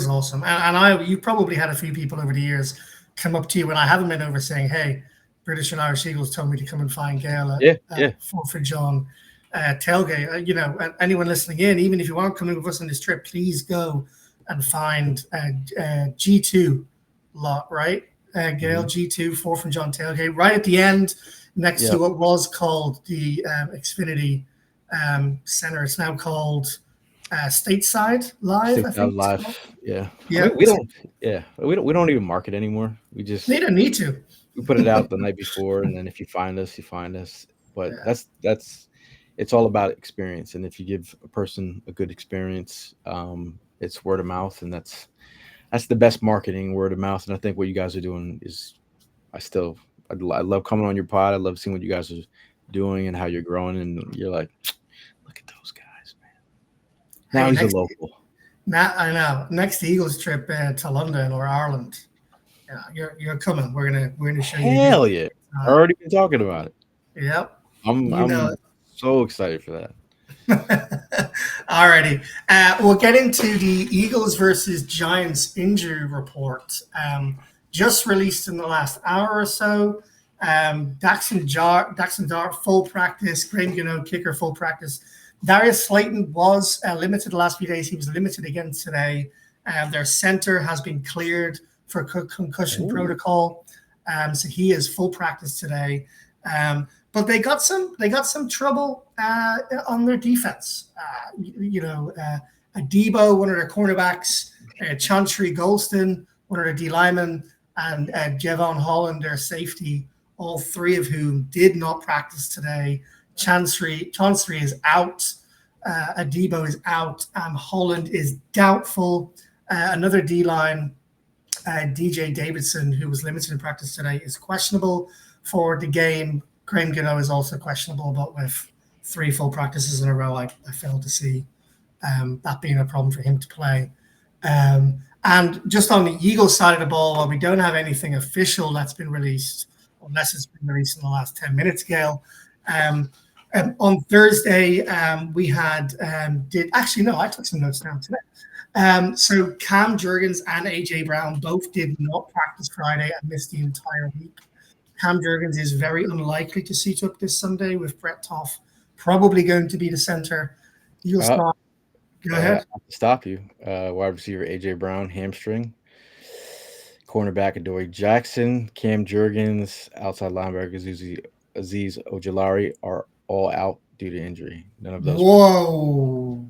awesome. And you probably had a few people over the years come up to you when I haven't been over saying, hey, British and Irish Eagles told me to come and find Gayle at 4th of John tailgate. Anyone listening in, even if you aren't coming with us on this trip, please go and find G2 lot, right? Gayle, G2, 4th of John tailgate, right at the end, next to what was called the Xfinity Center. It's now called Stateside Live. I think Live, yeah. Yeah. We don't even market anymore. We just they don't need to. We put it out the night before, and then if you find us, you find us. But that's it's all about experience, and if you give a person a good experience, it's word of mouth, and that's the best marketing, word of mouth. And I think what you guys are doing is, I love coming on your pod. I love seeing what you guys are doing and how you're growing, and you're like, look at those guys, man. Now he's a local. I know. Next Eagles trip to London or Ireland, you're coming. We're gonna show you. Hell yeah! I already been talking about it. Yep. I'm so excited for that. Alrighty. We'll get into the Eagles versus Giants injury report. Just released in the last hour or so. Daxon Dart, full practice. Graham Gano, kicker, full practice. Darius Slayton was limited the last few days. He was limited again today. Their center has been cleared for concussion protocol. So he is full practice today. But they got some trouble on their defense. Adebo, one of their cornerbacks, Chauncey Golston, one of their D linemen, and Javon Holland, their safety, all three of whom did not practice today. Chauncey is out Adebo is out. Holland is doubtful. Another D-line, DJ Davidson, who was limited in practice today, is questionable for the game. Graham Gano is also questionable, but with 3 full practices in a row, I fail to see that being a problem for him to play. And just on the Eagles side of the ball, while we don't have anything official that's been released, unless it's been released in the last 10 minutes, Gayle, on Thursday, we had I took some notes down today. So Cam Jurgens and AJ Brown both did not practice Friday and missed the entire week. Cam Jurgens is very unlikely to suit up this Sunday, with Brett Toff probably going to be the center. You'll start. Go ahead. Stop you. Wide receiver AJ Brown, hamstring. Cornerback Adoree Jackson, Cam Jurgens, outside linebacker Azeez Ojulari are all out due to injury. None of those. Whoa.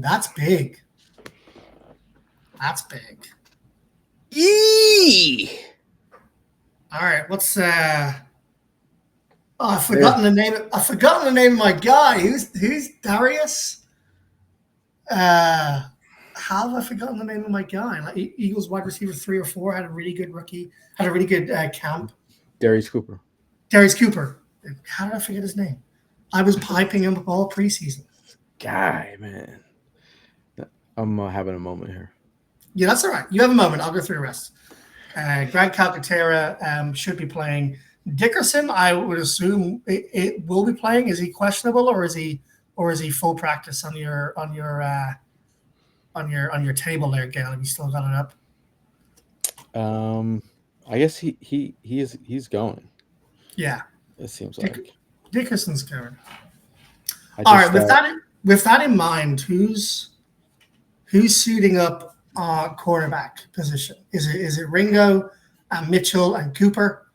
That's big. Yee! All right. What's I've forgotten the name. I've forgotten the name of my guy. Who's Darius? How have I forgotten the name of my guy? Like Eagles wide receiver 3 or 4 had a really good rookie. Had a really good camp. Darius Cooper. How did I forget his name? I was piping him all preseason. Guy, man. I'm having a moment here. Yeah, that's all right. You have a moment. I'll go through the rest. Grant Calcaterra should be playing. Dickerson, I would assume it will be playing. Is he questionable, or is he full practice on your table there, Gayle? Have you still got it up? I guess he's going. Yeah, it seems like Dickerson's going. All right. With that in mind, who's suiting up quarterback position? Is it Ringo, Mitchell, and Cooper?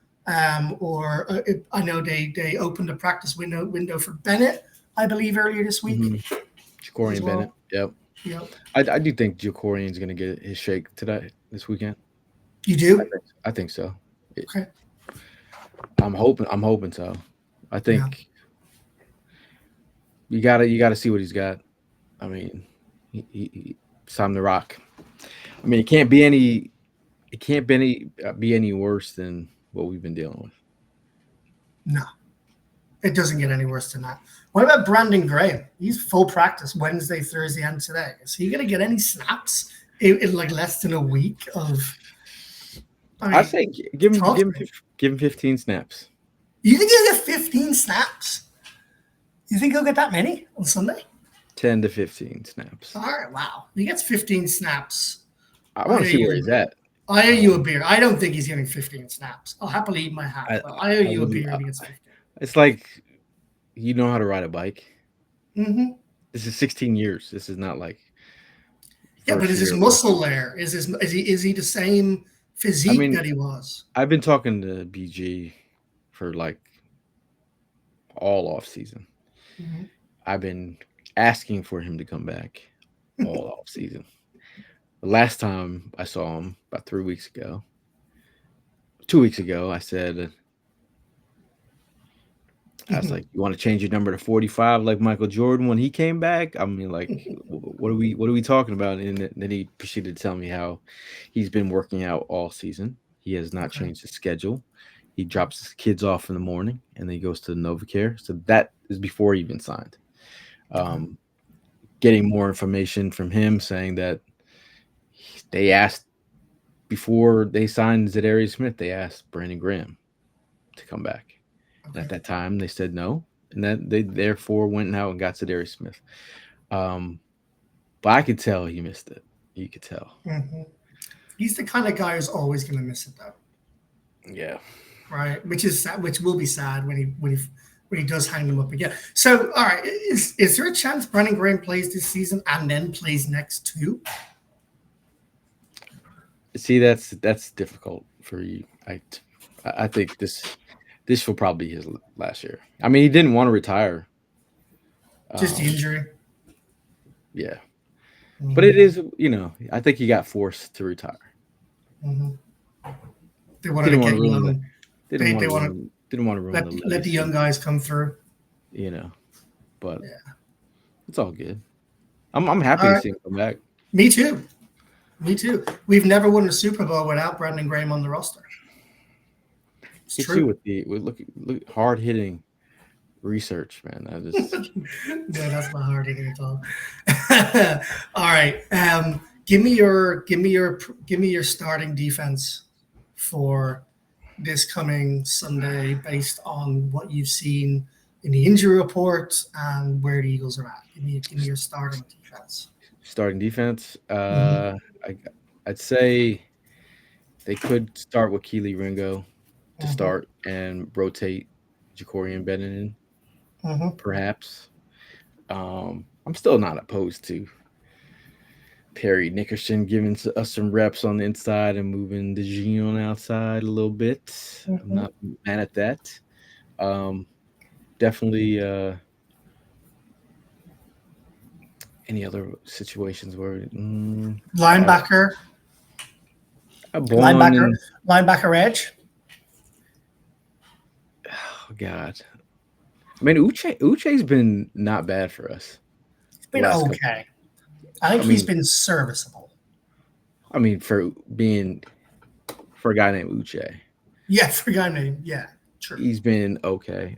Or I know they opened a practice window for Bennett, I believe, earlier this week. Mm-hmm. Jacorian Bennett. Yep. I do think Jacorian's going to get his shake this weekend. You do? I think so. Okay. I'm hoping so. I think you gotta see what he's got. I mean, it's time to rock. I mean, it can't be any worse than what we've been dealing with. No, it doesn't get any worse than that. What about Brandon Graham? He's full practice Wednesday, Thursday, and today. Is he going to get any snaps in like less than a week of? I think give him 15 snaps. You think he'll get 15 snaps? You think he'll get that many on Sunday? 10 to 15 snaps. All right, wow. He gets 15 snaps. I want to see where he's at. I owe you a beer. I don't think he's getting 15 snaps. I'll happily eat my hat, but I owe you a beer if he gets 15. It's like you know how to ride a bike. Mm-hmm. This is 16 years. This is not like. Yeah, but is his muscle there? Is he the same physique that he was? I've been talking to BG for like all off season. Mm-hmm. I've been asking for him to come back all off season. The last time I saw him, about 2 weeks ago, I said, I was like, "You want to change your number to 45 like Michael Jordan when he came back?" I mean, like, what are we talking about? And then he proceeded to tell me how he's been working out all season. He has not changed his schedule. He drops his kids off in the morning and then he goes to the NovaCare. So that is before he even signed. Getting more information from him saying that they asked before they signed Zadarius Smith, they asked Brandon Graham to come back. And at that time, they said no, and that they therefore went out and got Zadarius Smith. But I could tell he missed it. You could tell. Mm-hmm. He's the kind of guy who's always going to miss it, though. Yeah. Right, which will be sad when he does hang them up again. So, all right, is there a chance Brandon Graham plays this season and then plays next too? See, that's difficult for you. I think this will probably be his last year. I mean, he didn't want to retire. Just the injury. Yeah. Mm-hmm. But it is, I think he got forced to retire. Mm-hmm. They wanted to get young. They didn't want to ruin let the young guys come through. you know, but Yeah. it's all good. I'm happy All to right. see him come back. Me too. Me too. We've never won a Super Bowl without Brandon Graham on the roster. It's Get you true. with look hard hitting research, man. I just Yeah, that's my hard hitting talk. All right. Give me your starting defense for this coming Sunday based on what you've seen in the injury report and where the Eagles are at. Give me your starting defense. starting defense. Mm-hmm. I'd say they could start with Keely Ringo to Mm-hmm. start and rotate Jacorian Bennett in, Mm-hmm. perhaps. I'm still not opposed to Perry Nickerson giving us some reps on the inside and moving the G on outside a little bit. I'm Mm-hmm. not mad at that. Um, definitely any other situations where Linebacker, Bond linebacker, and linebacker edge. oh god, I mean Uche's been not bad for us It's the been last couple. okay. I think I he's mean, been serviceable. for being for a guy named Uche, Yeah, for a guy named, yeah, true. he's been okay.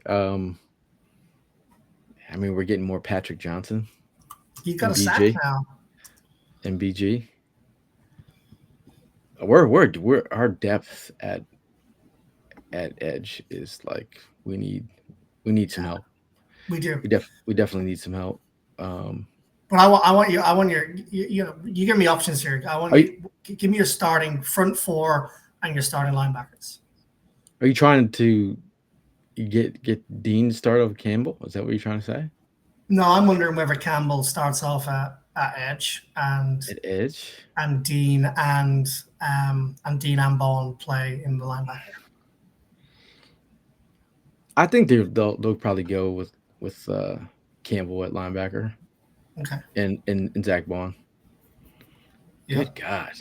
I mean, we're getting more Patrick Johnson He got and a sack BG now. and BG. We're our depth at edge is like we need some Yeah, help. we do. We definitely need some help. Um, But I want you give me options here. I want are you you give me your starting front four and your starting linebackers. are you trying to get Dean to start over Campbell? Is that what you're trying to say? No, I'm wondering whether Campbell starts off at edge At edge, and Dean and Dean and Bond play in the linebacker. I think they'll probably go with Campbell at linebacker Okay. and Zach Bond. Yep. Good God,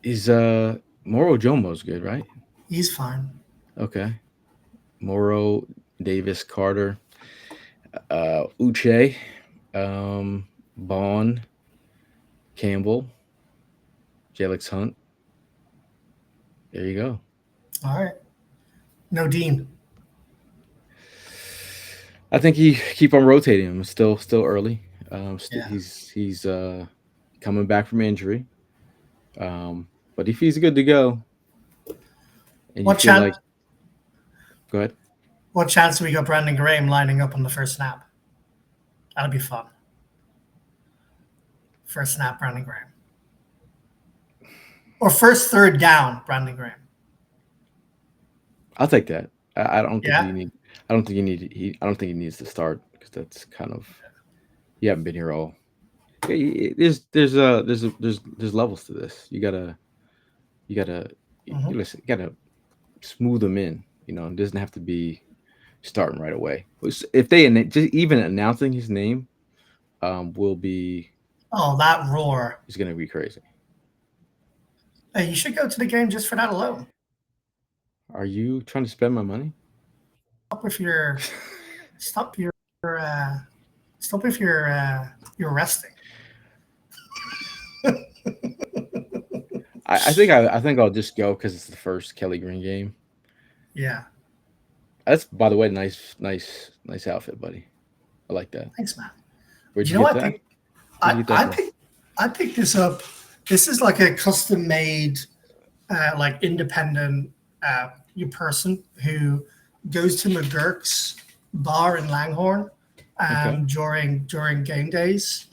is Moro Jomo's good, right? He's fine. Okay, Moro, Davis, Carter, Uche, Bond, Campbell, Jalix Hunt. There you go. All right. No Dean. I think he keep on rotating him. It's still early. Yeah. He's coming back from injury. But if he's good to go, and you What feel chance like, go ahead. what chance do we got Brandon Graham lining up on the first snap? That'll be fun. First snap, Brandon Graham. Or first third down, Brandon Graham. I'll take that. I don't think Yeah. you need. I don't think you need. I don't think he needs to start because that's kind of you haven't been here all. There's levels to this. You gotta Mm-hmm. you listen. You gotta smooth them in. It doesn't have to be starting right away. If they just even announcing his name, will be Oh, that roar. is gonna be crazy. Hey, you should go to the game just for that alone. Are you trying to spend my money? Stop if you're stop your uh, stop if you're resting. I think I'll just go because it's the first Kelly Green game. Yeah. That's by the way, nice outfit, buddy. I like that. Thanks, man. Where'd You you know get what? that? Where'd I you get that I from? picked I picked this up. This is like a custom made, like independent person who goes to McGurk's bar in Langhorne Okay. during game days,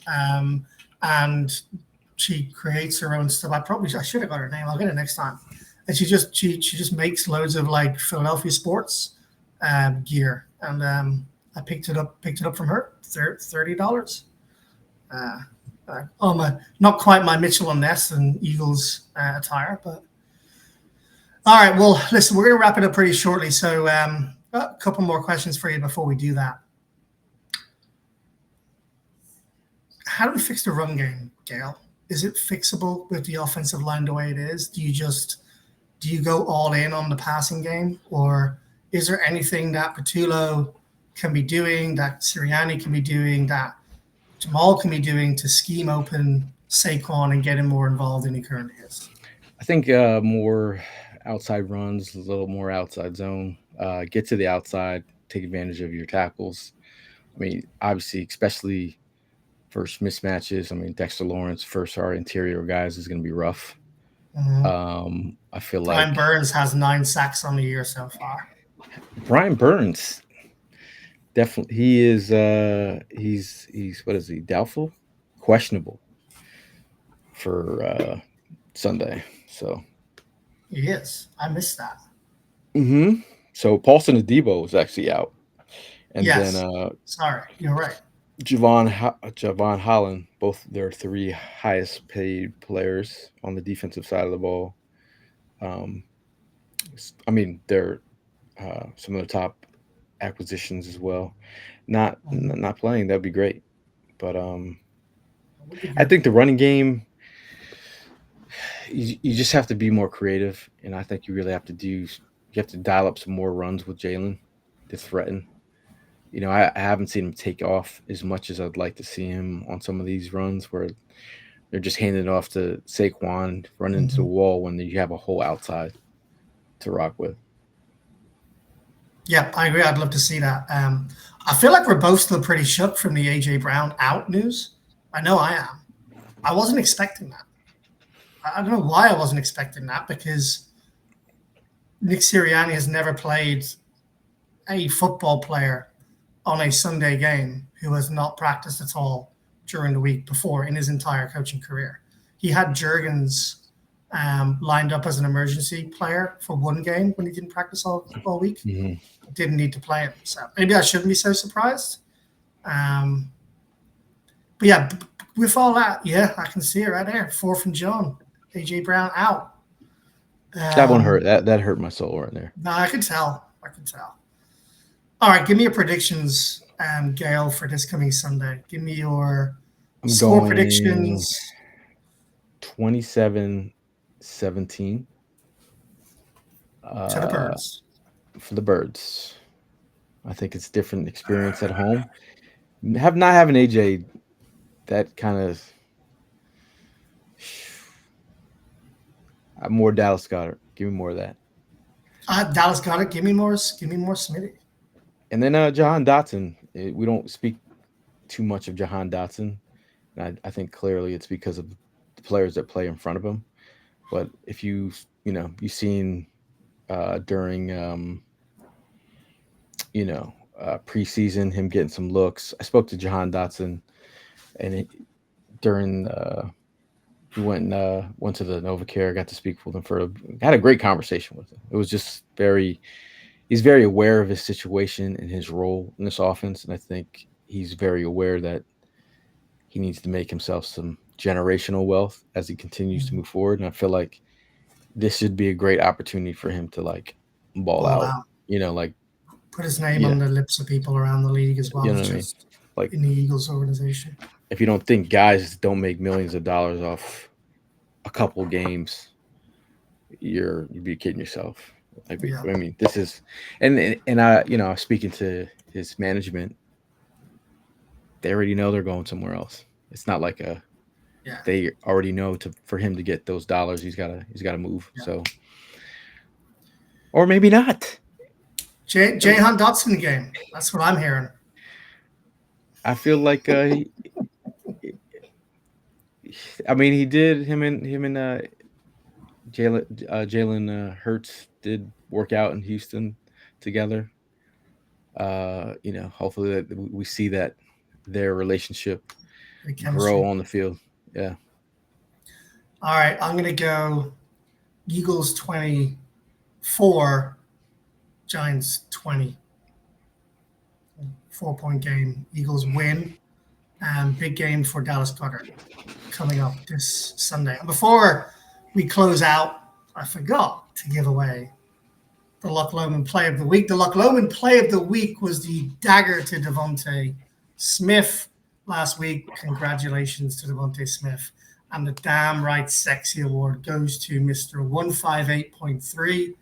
and she creates her own stuff. I should have got her name. I'll get it next time. And she just makes loads of like Philadelphia sports gear, and I picked it up from her. $30. Not quite my Mitchell and Ness and Eagles attire, but all right. Well, listen, we're going to wrap it up pretty shortly. So, a couple more questions for you before we do that. How do we fix the run game, Gayle? Is it fixable with the offensive line the way it is? Do you go all in on the passing game, or is there anything that Patullo can be doing, that Sirianni can be doing, that Jamal can be doing to scheme open Saquon and get him more involved than he currently is? I think more outside runs, a little more outside zone. Get to the outside, take advantage of your tackles. I mean, obviously, especially first mismatches. I mean, Dexter Lawrence, first our interior guys is going to be rough. I feel Brian like Burns has 9 sacks on the year so far. Brian Burns, definitely, he is. He's what is he? Doubtful, questionable for Sunday. So He is. I missed that. So Paulson Adebo is actually out, and Yes. then Sorry, you're right. Javon Holland, both their 3 highest paid players on the defensive side of the ball. I mean, they're some of the top acquisitions as well. Not playing, that'd be great. But I think the running game, you just have to be more creative, and I think you really have to dial up some more runs with Jalen to threaten. You know, I haven't seen him take off as much as I'd like to see him on some of these runs where they're just handing it off to Saquon, running into the wall when you have a whole outside to rock with. Yeah, I agree. I'd love to see that. I feel like we're both still pretty shook from the A.J. Brown out news. I know I am. I wasn't expecting that. I don't know why I wasn't expecting that, because Nick Sirianni has never played a football player on a Sunday game who has not practiced at all during the week before in his entire coaching career. He had Juergens lined up as an emergency player for one game when he didn't practice all week. Didn't need to play him. So maybe I shouldn't be so surprised. But yeah, with all that, yeah, I can see it right there. 4th and John, A.J. Brown out. That one hurt. That hurt my soul right there. No, I could tell. All right, give me your predictions, Gayle, for this coming Sunday. Give me your score predictions. 27-17. To the Birds. For the Birds. I think it's a different experience at home. Not having AJ, that kind of more Dallas Goedert. Give me more of that. Dallas Goedert. Give me more Smitty. And then Jahan Dotson. We don't speak too much of Jahan Dotson. And I think clearly it's because of the players that play in front of him. But if you've seen during preseason him getting some looks. I spoke to Jahan Dotson, and he went to the NovaCare. Got to speak with him had a great conversation with him. It was just he's very aware of his situation and his role in this offense, and I think he's very aware that he needs to make himself some generational wealth as he continues to move forward. And I feel like this should be a great opportunity for him to ball out. Put his name on the lips of people around the league as well, just in the Eagles organization. If you don't think guys don't make millions of dollars off a couple games, you'd be kidding yourself. I mean, this is, and I, speaking to his management, they already know they're going somewhere else. It's not like they already know for him to get those dollars, he's got to move. Yeah. So, or maybe not. Jahan Dotson game. That's what I'm hearing. I feel like he did. Him and Jalen Hurts did work out in Houston together. Hopefully that we see that their relationship grow on the field. Yeah. All right, I'm gonna go Eagles 24. Giants 20. 4-point game. Eagles win. Big game for Dallas Goedert coming up this Sunday. And before we close out, I forgot to give away the Luck Loman Play of the Week. The Luck Loman Play of the Week was the dagger to Devontae Smith last week. Congratulations to Devontae Smith. And the Damn Right Sexy Award goes to Mr. 158.3.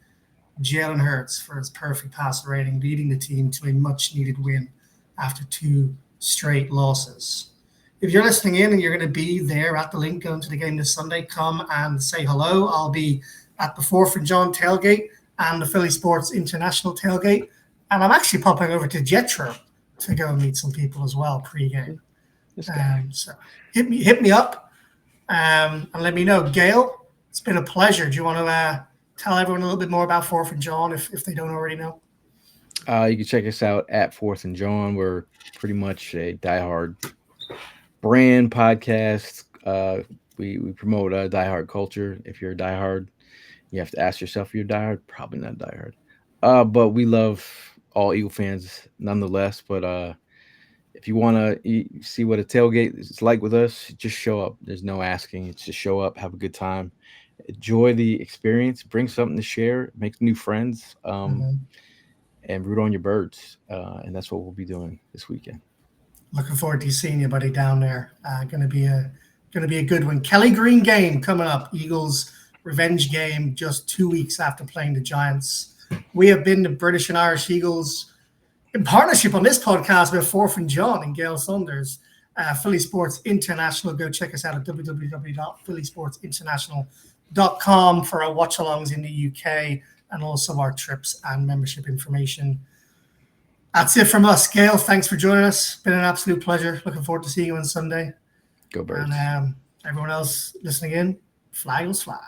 Jalen Hurts for his perfect passer rating, leading the team to a much-needed win after 2 straight losses. If you're listening in and you're going to be there at the link going to the game this Sunday, come and say hello. I'll be at the 4th and John tailgate and the Philly Sports International tailgate. And I'm actually popping over to Jetro to go and meet some people as well pre-game. So hit me up and let me know. Gayle, it's been a pleasure. Do you want to tell everyone a little bit more about 4th and John if they don't already know? You can check us out at 4th and John. We're pretty much a diehard brand podcast. We promote diehard culture. If you're a diehard, you have to ask yourself if you're diehard. Probably not diehard. But we love all Eagle fans nonetheless. But if you want to see what a tailgate is like with us, just show up. There's no asking. It's just show up, have a good time, enjoy the experience, bring something to share, make new friends, and root on your birds. And that's what we'll be doing this weekend. Looking forward to seeing you, buddy, down there. Going to be a good one. Kelly Green game coming up. Eagles revenge game just 2 weeks after playing the Giants. We have been the British and Irish Eagles in partnership on this podcast with 4th and John and Gayle Saunders, Philly Sports International. Go check us out at www.phillysportsinternational.com for our watch-alongs in the UK and also our trips and membership information. That's it from us. Gayle, thanks for joining us. Been an absolute pleasure. Looking forward to seeing you on Sunday. Go Birds. And everyone else listening in, flag will fly.